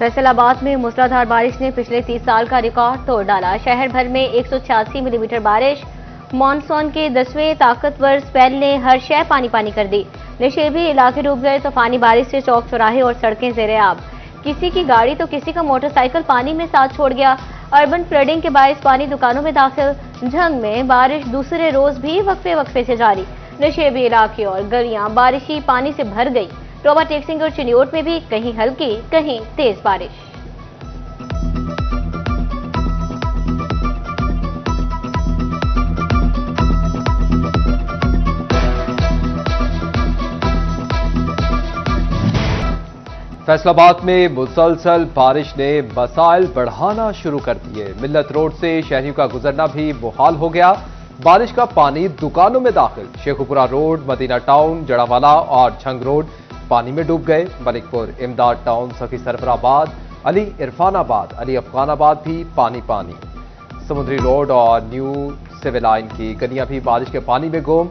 फैसलाबाद में मूसलाधार बारिश ने पिछले 30 साल का रिकॉर्ड तोड़ डाला। शहर भर में 186 मिलीमीटर बारिश। मानसून के 10वें ताकतवर स्पेल ने हर शय पानी पानी कर दी। नशेबी इलाके डूब गए। तूफानी बारिश से चौक चौराहे और सड़कें जेरे आब। किसी की गाड़ी तो किसी का मोटरसाइकिल पानी में साथ छोड़ गया। अर्बन फ्लडिंग के बायस पानी दुकानों में दाखिल। झंग में बारिश दूसरे रोज भी वक्फे वक्फे से जारी। नशेबी इलाके और गलियां बारिशी पानी से भर गई। रोबा टेक सिंह और चिन्योट में भी कहीं हल्की कहीं तेज बारिश। फैसलाबाद में मुसलसल बारिश ने मसाइल बढ़ाना शुरू कर दिए। मिल्लत रोड से शहरियों का गुजरना भी मुहाल हो गया। बारिश का पानी दुकानों में दाखिल। शेखुपुरा रोड, मदीना टाउन, जड़ावाला और झंग रोड पानी में डूब गए। मलिकपुर, इमदाद टाउन, सखी सरफराबाद, अली इरफानाबाद, अली अफगानाबाद भी पानी पानी। समुद्री रोड और न्यू सिविल लाइन की गलियां भी बारिश के पानी में गुम।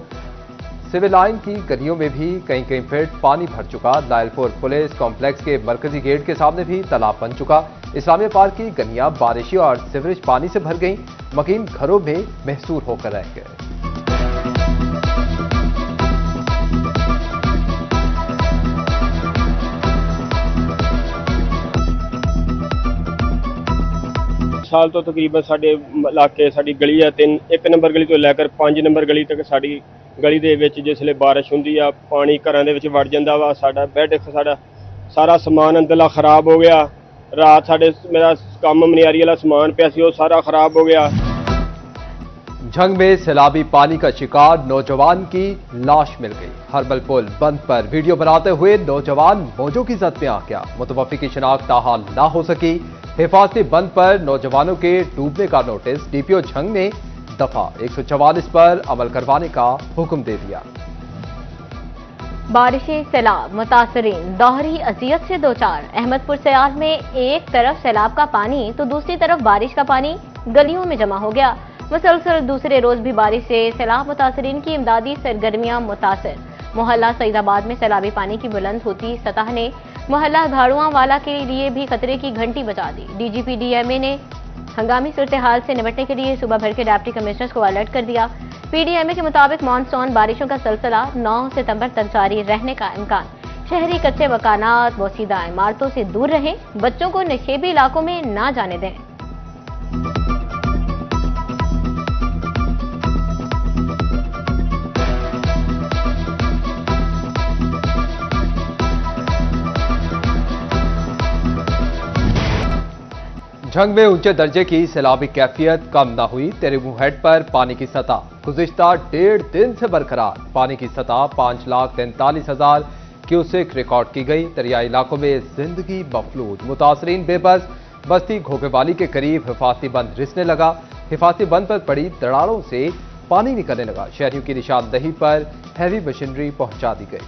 सिविल लाइन की गलियों में भी कहीं कहीं फीट पानी भर चुका। लायलपुर पुलिस कॉम्प्लेक्स के मरकजी गेट के सामने भी तालाब बन चुका। इस्लामिया पार्क की गलियां बारिशी और सीवरेज पानी से भर गईं। मकीन घरों में महसूर होकर रह गए। साल तो तकरीबन साडे इलाके साडी गली है 1 नंबर गली तो लैकर 5 नंबर गली तक साडी गली दे विच जिसले बारिश हुंदी आ पानी घरां दे विच वड़ जांदा वा। साडा बैड साडा सारा समान अंदरला खराब हो गया। रात साडे मेरा कम मनियारी वाला समान पिया सी, वो सारा खराब हो गया। झंग में सैलाबी पानी का शिकार नौजवान की लाश मिल गई। हर्बल पुल बंद पर वीडियो बनाते हुए नौजवान मौजों की जद में आ गया। मुतवफ़ी की शिनाख्त ताहाल ना हो सकी। हिफाजती बंद पर नौजवानों के डूबने का नोटिस डीपीओ झंग ने दफा 144 पर अमल करवाने का हुक्म दे दिया। बारिशें सैलाब मुतासरीन दोहरी अजियत से दो चार। अहमदपुर सयाल में एक तरफ सैलाब का पानी तो दूसरी तरफ बारिश का पानी गलियों में जमा हो गया। मुसलसल दूसरे रोज भी बारिश से सैलाब मुतासरीन की इमदादी सरगर्मियां मुतासर। मोहल्ला सईदाबाद में सैलाबी पानी की बुलंद होती सतह ने मोहल्ला घाड़ुआं वाला के लिए भी खतरे की घंटी बजा दी। डीजीपी डीएमए ने हंगामी सूरत हाल से निपटने के लिए सुबह भर के डिप्टी कमिश्नर्स को अलर्ट कर दिया। पीडीएमए के मुताबिक मानसून बारिशों का सिलसिला 9 सितंबर तक जारी रहने का इम्कान। शहरी कच्चे मकानात बोसीदा इमारतों से दूर रहें। बच्चों को नशेबी इलाकों में ना जाने दें। झंग में ऊंचे दर्जे की सैलाबी कैफियत कम न हुई। तेरेमू हेड पर पानी की सतह गुज़िश्ता 1.5 दिन से बरकरार। पानी की सतह 5,43,000 क्यूसेक रिकॉर्ड की गई। दरियाई इलाकों में जिंदगी मफलूज। मुतासरीन बेबस। बस्ती घोपेवाली के करीब हिफाजती बंद रिसने लगा। हिफाजती बंद पर पड़ी दरारों से पानी निकलने लगा। शहरियों की निशानदही पर हैवी मशीनरी पहुंचा दी गई।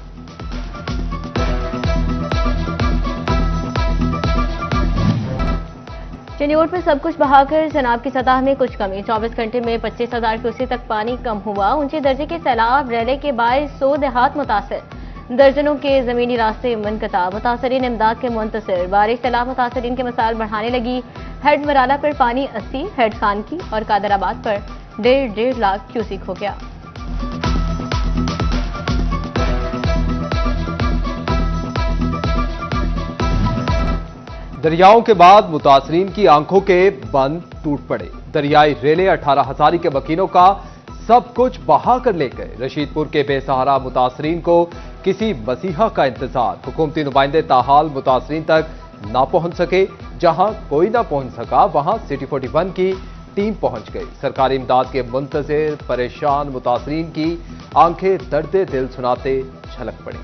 चिन्योट में सब कुछ बहाकर जनाब की सतह में कुछ कमी। 24 घंटे में 25,000 क्यूसेक तक पानी कम हुआ। ऊंचे दर्जे के सैलाब रैले के बायस 100 देहात मुतासर। दर्जनों के जमीनी रास्ते मुनक़ता। मुतासरीन इमदाद के मुंतसिर। बारिश सैलाब मुतासरीन के मसाइल बढ़ाने लगी। हेड मराला पर पानी 80, हेड खानकी और कादराबाद पर 1.5 लाख क्यूसेक हो गया। दरियाओं के बाद मुतासरीन की आंखों के बंद टूट पड़े। दरियाई रेले 18 हजारी के मकीनों का सब कुछ बहा कर ले गए। रशीदपुर के बेसहारा मुतासरीन को किसी मसीहा का इंतजार। हुकूमती नुमाइंदे ताहाल मुतासरीन तक ना पहुंच सके। जहां कोई ना पहुंच सका वहां सिटी 41 की टीम पहुंच गई। सरकारी इमदाद के मुंतजिर परेशान मुतासरीन की आंखें दर्द दिल सुनाते झलक पड़ी।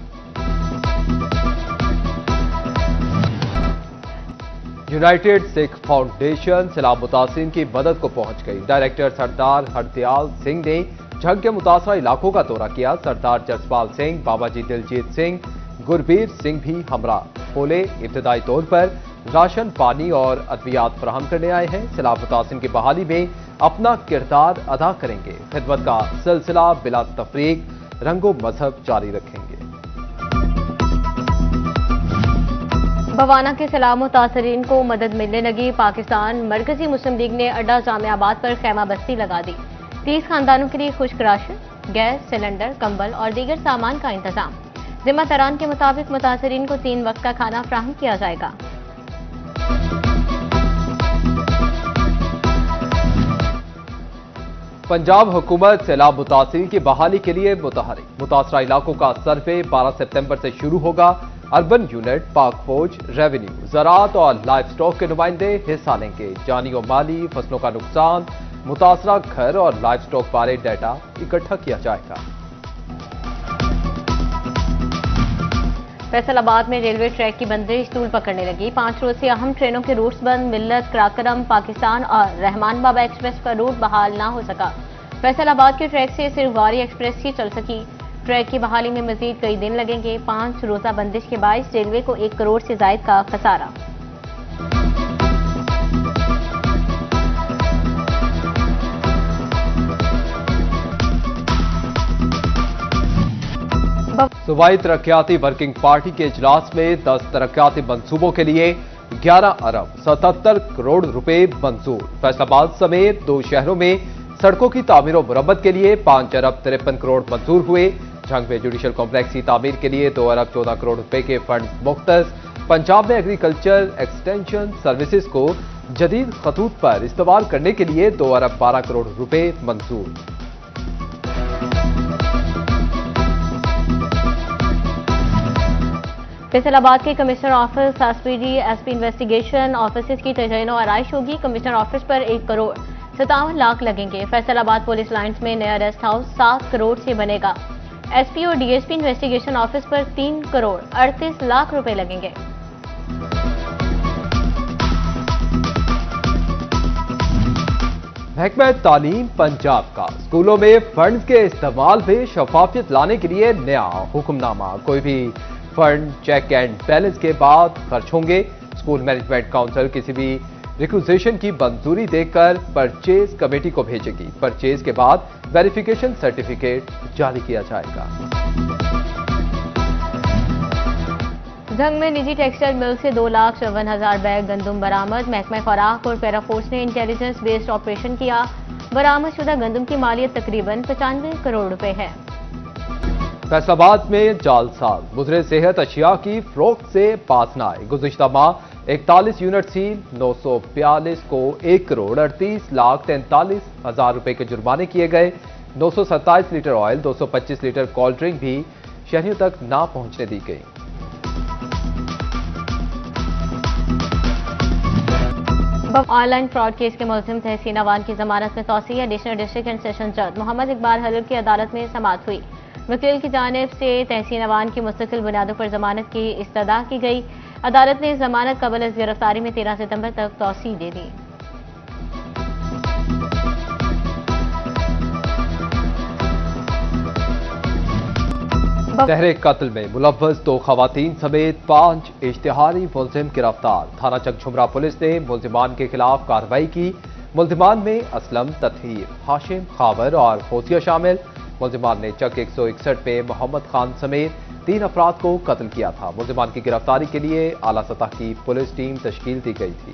यूनाइटेड सिख फाउंडेशन सैलाब मुतासरीन की मदद को पहुंच गई। डायरेक्टर सरदार हरदयाल सिंह ने झंग के मुतासरा इलाकों का दौरा किया। सरदार जसपाल सिंह, बाबाजी दिलजीत सिंह, गुरबीर सिंह भी हमरा बोले। इब्तदाई तौर पर राशन, पानी और अद्वियात फराहम करने आए हैं। सैलाब मुतासरीन की बहाली में अपना किरदार अदा करेंगे। खिदमत का सिलसिला बिला तफरीक रंगो मजहब जारी रखेंगे। बवाना के सैलाब मुतासरीन को मदद मिलने लगी। पाकिस्तान मरकजी मुस्लिम लीग ने अड्डा जामियाबाद पर खैमा बस्ती लगा दी। 30 खानदानों के लिए खुश्क राशन, गैस सिलेंडर, कंबल और दीगर सामान का इंतजाम। जिम्मेदारान के मुताबिक मुतासरीन को 3 वक्त का खाना फ्राहम किया जाएगा। पंजाब हुकूमत सैलाब मुतासरीन की बहाली के लिए मुतहरिक। मुतासरा इलाकों का सर्वे 12 सितंबर से शुरू होगा। अर्बन यूनिट, पाक फौज, रेवेन्यू, ज़राअत और लाइफ स्टॉक के नुमाइंदे हिस्सा लेंगे। जानी और माली फसलों का नुकसान, मुतासरा घर और लाइफ स्टॉक बारे डाटा इकट्ठा किया जाएगा। फैसलाबाद में रेलवे ट्रैक की बंदिश तूल पकड़ने लगी। 5 रोज से अहम ट्रेनों के रूट्स बंद। मिल्लत, कराकरम, पाकिस्तान और रहमान बाबा एक्सप्रेस का रूट बहाल ना हो सका। फैसलाबाद के ट्रैक से सिर्फ वारी एक्सप्रेस ही चल सकी। ट्रैक की बहाली में मजीद कई दिन लगेंगे। 5 रोजा बंदिश के बायस रेलवे को 1 करोड़ से जायद का खसारा। सूबाई तरक्याती वर्किंग पार्टी के इजलास में 10 तरक्याती मंसूबों के लिए 11 अरब 77 करोड़ रुपए मंजूर। फैसलाबाद समेत 2 शहरों में सड़कों की तामीर और मुरम्मत के लिए 5 अरब 53 करोड़ मंजूर हुए। झंग में जुडिशल कॉम्प्लेक्स की तामीर के लिए 2 अरब 14 करोड़ रुपए के फंड मुख्तस। पंजाब में एग्रीकल्चर एक्सटेंशन सर्विसेज को जदीद खतूत पर इस्तेमाल करने के लिए 2 अरब 12 करोड़ रुपए मंजूर। फैसलाबाद के commissioner office, SPD, SP investigation office की तजहीन और आरइश होगी। कमिश्नर ऑफिस पर 1 करोड़ 57 लाख लगेंगे। फैसलाबाद पुलिस लाइन्स में नया रेस्ट हाउस 7 करोड़ से बनेगा। एसपी और डीएसपी इन्वेस्टिगेशन ऑफिस पर 3 करोड़ 38 लाख रुपए लगेंगे। महकमा तालीम पंजाब का स्कूलों में फंड के इस्तेमाल में शफाफियत लाने के लिए नया हुक्मनामा। कोई भी फंड चेक एंड बैलेंस के बाद खर्च होंगे। स्कूल मैनेजमेंट काउंसिल किसी भी रिक्विजिशन की मंजूरी देकर परचेज कमेटी को भेजेगी। परचेज के बाद वेरिफिकेशन सर्टिफिकेट जारी किया जाएगा। झंग में निजी टेक्सटाइल मिल से 2,54,000 बैग गंदम बरामद। महकमा खुराक और पैरा फोर्स ने इंटेलिजेंस बेस्ड ऑपरेशन किया। बरामदशुदा गंदम की मालियत तकरीबन 95 करोड़ रुपए है। फैसलाबाद में जालसाज मुजरे सेहत अशिया की फरोख्त से पास न आए। गुज़िश्ता माह 41 यूनिट सील, 942 को 1 करोड़ 38 लाख 43 हजार रुपए के जुर्माने किए गए। 927 litre oil, 225 litre cold drink भी शहरियों तक ना पहुंचने दी गई। ऑनलाइन फ्रॉड केस के मुलजिम तहसीन अवान की जमानत में तौसीह। एडिशनल डिस्ट्रिक्ट एंड सेशन जज मोहम्मद इकबाल हलर की अदालत में समाअत हुई। वकील की जानिब से तहसीन अवान की मुस्तकिल बुनियादों पर जमानत की इस्तदा की गई। अदालत ने जमानत कबल अज गिरफ्तारी में 13 सितंबर तक तौसीह दे दी। तहरीक कत्ल में मुलव्वस 2 खवातीन समेत 5 इश्तिहारी मुलजिम गिरफ्तार। थाना चकझुमरा पुलिस ने मुलजिमान के खिलाफ कार्रवाई की। मुलजिमान में असलम, ततहीर, हाशिम, खावर और फोसिया शामिल। मुलजिमान ने चक 161 में मोहम्मद खान समेत 3 अफराद को कत्ल किया था। मुलजिमान की गिरफ्तारी के लिए आला सतह की पुलिस टीम तश्कील दी गई थी।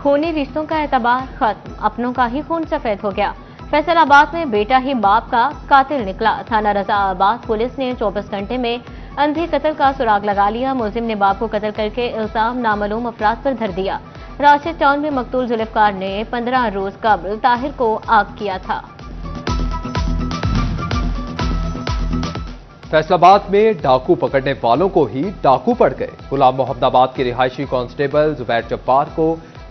खूनी रिश्तों का एतबार खत्म, अपनों का ही खून सफेद हो गया। फैसलाबाद में बेटा ही बाप का कातिल निकला। थाना रजाआबाद पुलिस ने 24 घंटे में अंधे कत्ल का सुराग लगा लिया। मुलजिम ने बाप को कत्ल करके इल्जाम नामालूम अफराद पर धर दिया। राशिद टाउन में मकतूल जुल्फकार ने 15 रोज कबल ताहिर को आग किया था। फैसलाबाद में डाकू पकड़ने वालों को ही डाकू पड़ गए। गुलाम मोहम्मदाबाद के रिहायशी कांस्टेबल जुबैर जब्बार को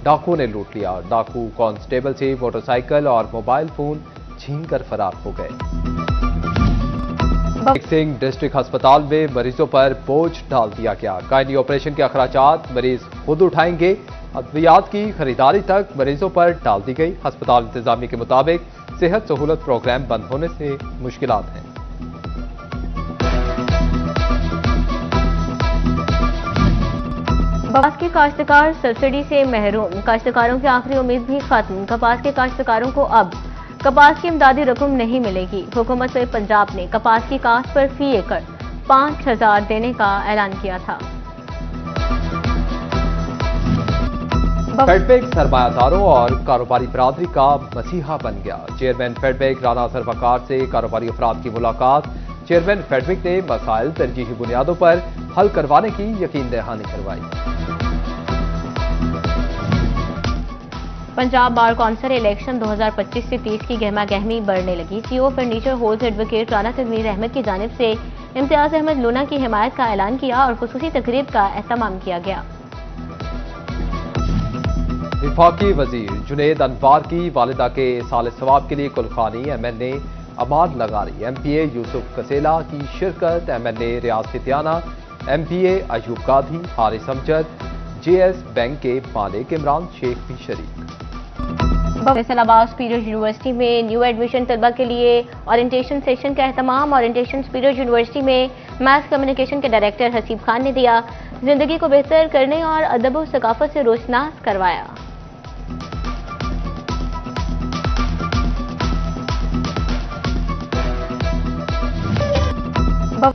डाकुओं ने लूट लिया। डाकू कांस्टेबल से मोटरसाइकिल और मोबाइल फोन छीन कर फरार हो गए। सिंह डिस्ट्रिक्ट अस्पताल में मरीजों पर बोझ डाल दिया गया। गायनी ऑपरेशन के अखराजात मरीज खुद उठाएंगे। अद्वियात की खरीदारी तक मरीजों पर डाल दी गई। अस्पताल इंतजामिया के मुताबिक सेहत सहूलत प्रोग्राम बंद होने से मुश्किलात हैं। कपास के काश्तकार सब्सिडी से महरूम। काश्तकारों की आखिरी उम्मीद भी खत्म। कपास के काश्तकारों को अब कपास की इमदादी रकम नहीं मिलेगी। हुकूमत पंजाब ने कपास की काश्त पर फी एकड़ 5,000 देने का ऐलान किया था। फेडबैंक सरमायादारों और कारोबारी बरादरी का मसीहा बन गया। चेयरमैन फेडबैंक राना सर्वकार से कारोबारी अफराद की मुलाकात। चेयरमैन फेडबैंक ने मसाइल तरजीही बुनियादों पर हल करवाने की यकीन दहानी करवाई। पंजाब बार कौंसिल इलेक्शन 2025 से 30 की गहमा गहमी बढ़ने लगी। CEO furniture halls advocate Rana Tanveer Ahmed की जानिब से इम्तियाज अहमद लूना की हिमायत का ऐलान किया और खुसूसी तकरीब का एहतमाम किया गया। विफाकी वजीर जुनेद अनवार की वालिदा के साल सवाब के लिए कुलखानी एमएनए अमान लगारी, एमपीए यूसुफ कसेला की शिरकत, MNA Riaz Fatyana, MPA Ayub Kadhi, Haris Amjad, JS bank के मालिक इमरान शेख भी शरीक। फैसलाबाद सुपीरियर यूनिवर्सिटी में न्यू एडमिशन तलबा के लिए ओरिएंटेशन सेशन का एहतमाम। ओरिएंटेशन सुपीरियर यूनिवर्सिटी में मास कम्युनिकेशन के डायरेक्टर हसीब खान ने दिया। जिंदगी को बेहतर करने और अदब और सकाफत से रोशनास करवाया।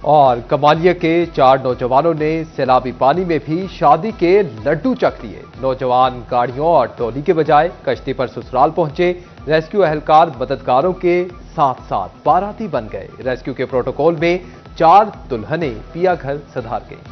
और कमालिया के 4 नौजवानों ने सैलाबी पानी में भी शादी के लड्डू चख लिए। नौजवान गाड़ियों और ट्रॉली के बजाय कश्ती पर ससुराल पहुंचे। रेस्क्यू एहलकार मददगारों के साथ साथ बाराती बन गए। रेस्क्यू के प्रोटोकॉल में 4 दुल्हनें पिया घर सधार गईं।